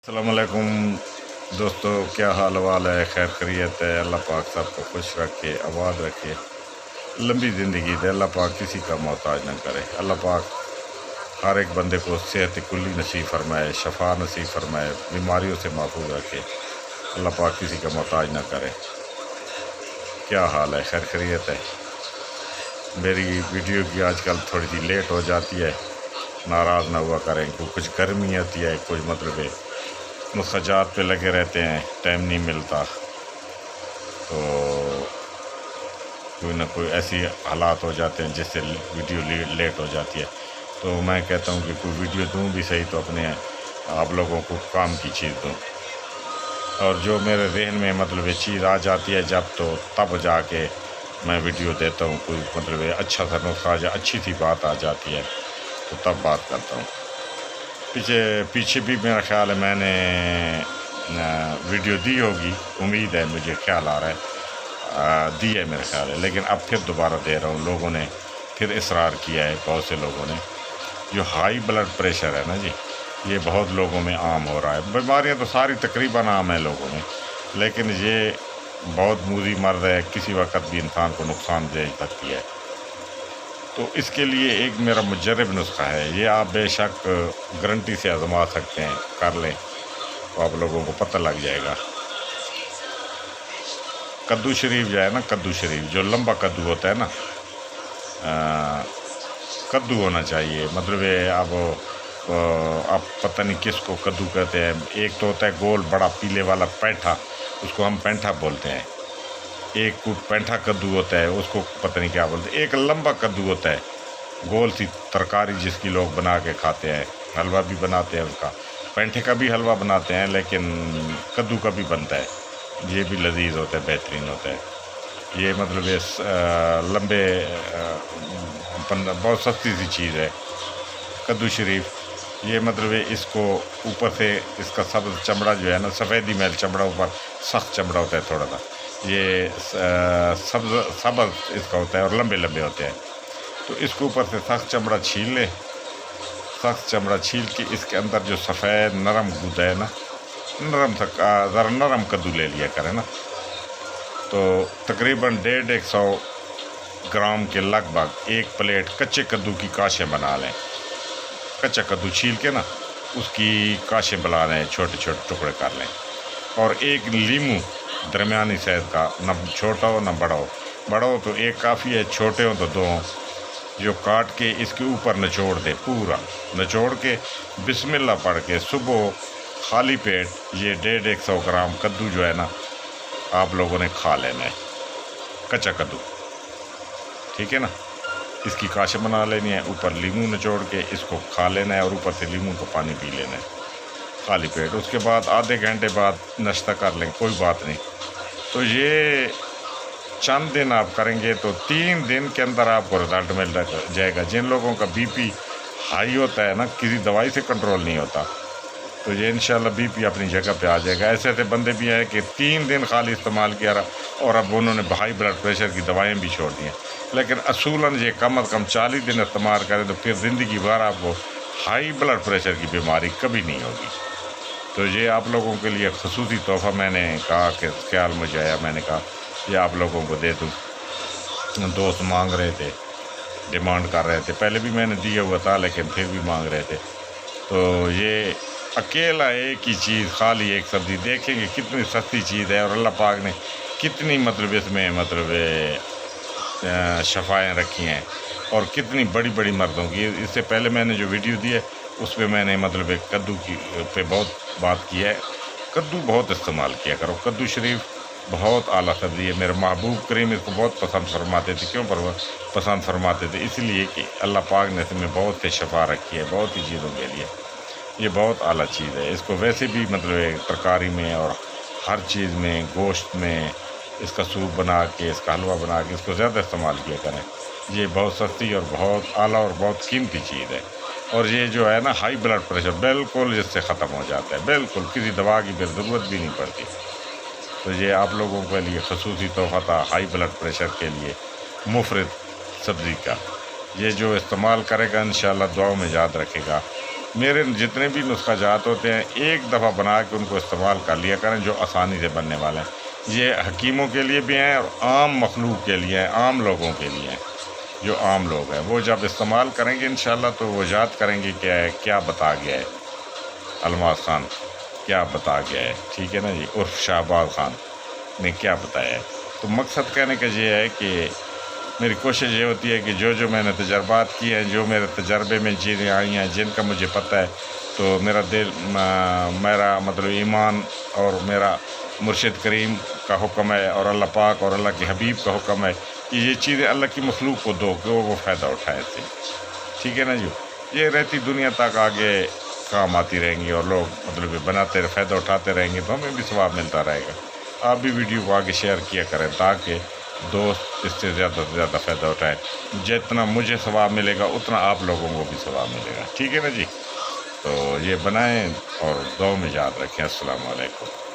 السلام علیکم دوستو، کیا حال وال ہے؟ خیر خیریت ہے؟ اللہ پاک سب کو خوش رکھے، آباد رکھے، لمبی زندگی دے۔ اللہ پاک کسی کا محتاج نہ کرے۔ اللہ پاک ہر ایک بندے کو صحت کلی نصیب فرمائے، شفا نصیب فرمائے، بیماریوں سے محفوظ رکھے۔ اللہ پاک کسی کا محتاج نہ کرے۔ کیا حال ہے؟ خیر خیریت ہے؟ میری ویڈیو کی آج کل تھوڑی سی لیٹ ہو جاتی ہے، ناراض نہ ہوا کریں، کیونکہ کچھ گرمی آتی ہے، کچھ مطلب مسجات پہ لگے رہتے ہیں، ٹائم نہیں ملتا، تو کوئی نہ کوئی ایسی حالات ہو جاتے ہیں جس سے ویڈیو لیٹ ہو جاتی ہے۔ تو میں کہتا ہوں کہ کوئی ویڈیو دوں بھی صحیح تو اپنے آپ لوگوں کو کام کی چیز دوں، اور جو میرے ذہن میں مطلب یہ چیز آ جاتی ہے جب، تو تب جا کے میں ویڈیو دیتا ہوں۔ کوئی مطلب اچھا سا نسخہ یا اچھی سی بات آ جاتی ہے تو تب بات کرتا ہوں۔ پیچھے بھی میرا خیال ہے میں نے ویڈیو دی ہوگی، امید ہے، مجھے خیال آ رہا ہے دی ہے میرا خیال ہے، لیکن اب پھر دوبارہ دے رہا ہوں۔ لوگوں نے پھر اصرار کیا ہے، بہت سے لوگوں نے۔ جو ہائی بلڈ پریشر ہے نا جی، یہ بہت لوگوں میں عام ہو رہا ہے۔ بیماریاں تو ساری تقریباً عام ہیں لوگوں میں، لیکن یہ بہت موذی مرض ہے، کسی وقت بھی انسان کو نقصان دے سکتی ہے۔ تو اس کے لیے ایک میرا مجرب نسخہ ہے، یہ آپ بے شک گارنٹی سے آزما سکتے ہیں، کر لیں تو آپ لوگوں کو پتہ لگ جائے گا۔ کدو شریف جو ہے نا، کدو شریف جو لمبا کدو ہوتا ہے نا، کدو ہونا چاہیے، مطلب اب آپ پتہ نہیں کس کو کدو کہتے ہیں۔ ایک تو ہوتا ہے گول بڑا پیلے والا پینٹھا، اس کو ہم پینٹھا بولتے ہیں۔ ایک کو پینٹھا کدو ہوتا ہے، اس کو پتہ نہیں کیا بولتے ہیں۔ ایک لمبا کدو ہوتا ہے، گول سی ترکاری جس کی لوگ بنا کے کھاتے ہیں، حلوہ بھی بناتے ہیں اس کا۔ پینٹھے کا بھی حلوہ بناتے ہیں، لیکن کدو کا بھی بنتا ہے، یہ بھی لذیذ ہوتا ہے، بہترین ہوتا ہے۔ یہ مطلب لمبے بہت سستی سی چیز ہے کدو شریف۔ یہ مطلب اس کو اوپر سے اس کا سبز چمڑا جو ہے نا، سفیدی میل چمڑا، اوپر سخت چمڑا ہوتا ہے تھوڑا سا، یہ سبز اس کا ہوتا ہے اور لمبے لمبے ہوتے ہیں۔ تو اس کو اوپر سے سخت چمڑا چھیل لیں، سخت چمڑا چھیل کے اس کے اندر جو سفید نرم گودا ہے نا، نرم ذرا نرم کدو لے لیا کرے نا، تو تقریباً 150 گرام کے لگ بھگ ایک پلیٹ کچے کدو کی کاشیں بنا لیں۔ کچا کدو چھیل کے نا اس کی کاشیں بنا لیں، چھوٹے چھوٹے ٹکڑے کر لیں، اور ایک لیمو درمیانی سائز کا، نہ چھوٹا ہو نہ بڑا ہو، بڑا ہو تو ایک کافی ہے، چھوٹے ہو تو 2 ہوں، جو کاٹ کے اس کے اوپر نچوڑ دے، پورا نچوڑ کے بسم اللہ پڑھ کے صبح خالی پیٹ یہ 150 گرام کدو جو ہے نا آپ لوگوں نے کھا لینا ہے، کچا کدو، ٹھیک ہے نا۔ اس کی کاشیں بنا لینی ہے، اوپر لیمو نچوڑ کے اس کو کھا لینا ہے، اور اوپر سے لیمو کا پانی پی لینا ہے خالی پیٹ۔ اس کے بعد آدھے گھنٹے بعد ناشتہ کر لیں، کوئی بات نہیں۔ تو یہ چند دن آپ کریں گے تو 3 دن کے اندر آپ کو رزلٹ مل جائے گا۔ جن لوگوں کا بی پی ہائی ہوتا ہے نا، کسی دوائی سے کنٹرول نہیں ہوتا، تو یہ انشاءاللہ بی پی اپنی جگہ پہ آ جائے گا۔ ایسے ایسے بندے بھی ہیں کہ 3 دن خالی استعمال کیا رہا، اور اب انہوں نے ہائی بلڈ پریشر کی دوائیں بھی چھوڑ دی ہیں، لیکن اصولاً یہ کم از کم 40 دن استعمال کریں تو پھر زندگی بھر آپ کو ہائی بلڈ پریشر کی بیماری کبھی نہیں ہوگی۔ تو یہ آپ لوگوں کے لیے خصوصی تحفہ میں نے کہا کہ خیال مجھے آیا، میں نے کہا یہ آپ لوگوں کو دے دوں۔ دوست مانگ رہے تھے، ڈیمانڈ کر رہے تھے، پہلے بھی میں نے دیا ہوا تھا لیکن پھر بھی مانگ رہے تھے۔ تو یہ اکیلا ایک ہی چیز، خالی ایک سبزی، دیکھیں گے کتنی سستی چیز ہے، اور اللہ پاک نے کتنی مطلب اس میں مطلب شفائیں رکھی ہیں، اور کتنی بڑی بڑی مردوں کی۔ اس سے پہلے میں نے جو ویڈیو دی ہے اس پہ میں نے مطلب کدو کی پہ بہت بات کی ہے۔ کدو بہت استعمال کیا کرو، کدو شریف بہت اعلیٰ سبزی ہے۔ میرے محبوب کریم اس کو بہت پسند فرماتے تھے۔ کیوں پسند فرماتے تھے؟ اس لیے کہ اللہ پاک نے اس میں بہت سے شفا رکھی ہے، بہت ہی چیزوں کے لیے۔ یہ بہت اعلیٰ چیز ہے، اس کو ویسے بھی مطلب ترکاری میں اور ہر چیز میں، گوشت میں اس کا سوپ بنا کے، اس کا حلوہ بنا کے اس کو زیادہ استعمال کیا کریں۔ یہ بہت سستی اور بہت اعلیٰ اور بہت قیمتی چیز ہے، اور یہ جو ہے نا ہائی بلڈ پریشر بالکل اس سے ختم ہو جاتا ہے، بالکل کسی دوا کی پھر ضرورت بھی نہیں پڑتی۔ تو یہ آپ لوگوں کے لیے خصوصی تحفہ تھا ہائی بلڈ پریشر کے لیے، مفرد سبزی کا۔ یہ جو استعمال کرے گا انشاءاللہ دعاؤں میں یاد رکھے گا، میرے جتنے بھی نسخہ جات ہوتے ہیں ایک دفعہ بنا کے ان کو استعمال کر لیا کریں، جو آسانی سے بننے والے ہیں۔ یہ حکیموں کے لیے بھی ہیں اور عام مخلوق کے لیے ہیں، عام لوگوں کے لیے ہیں۔ جو عام لوگ ہیں وہ جب استعمال کریں گے انشاءاللہ تو وہ یاد کریں گے کہ کیا بتا گیا ہے الماس خان، کیا بتا گیا ہے، ٹھیک ہے نا جی، عرف شہباز خان نے کیا بتایا ہے۔ تو مقصد کہنے کا یہ ہے کہ میری کوشش یہ ہوتی ہے کہ جو میں نے تجربات کیے ہیں، جو میرے تجربے میں چیزیں آئی ہیں جن کا مجھے پتہ ہے، تو میرا دل میرا مطلب ایمان اور میرا مرشد کریم کا حکم ہے اور اللہ پاک اور اللہ کے حبیب کا حکم ہے کہ یہ چیزیں اللہ کی مخلوق کو دو کہ وہ فائدہ اٹھائے سے، ٹھیک ہے نا جی۔ یہ رہتی دنیا تک آگے کام آتی رہیں گی اور لوگ مطلب بناتے فائدہ اٹھاتے رہیں گے تو ہمیں بھی ثواب ملتا رہے گا۔ آپ بھی ویڈیو کو آگے شیئر کیا کریں تاکہ دوست اس سے زیادہ فائدہ اٹھائیں۔ جتنا مجھے ثواب ملے گا اتنا آپ لوگوں کو بھی ثواب ملے گا، ٹھیک ہے نا جی۔ تو یہ بنائیں اور دعاؤں میں یاد رکھیں۔ السلام علیکم۔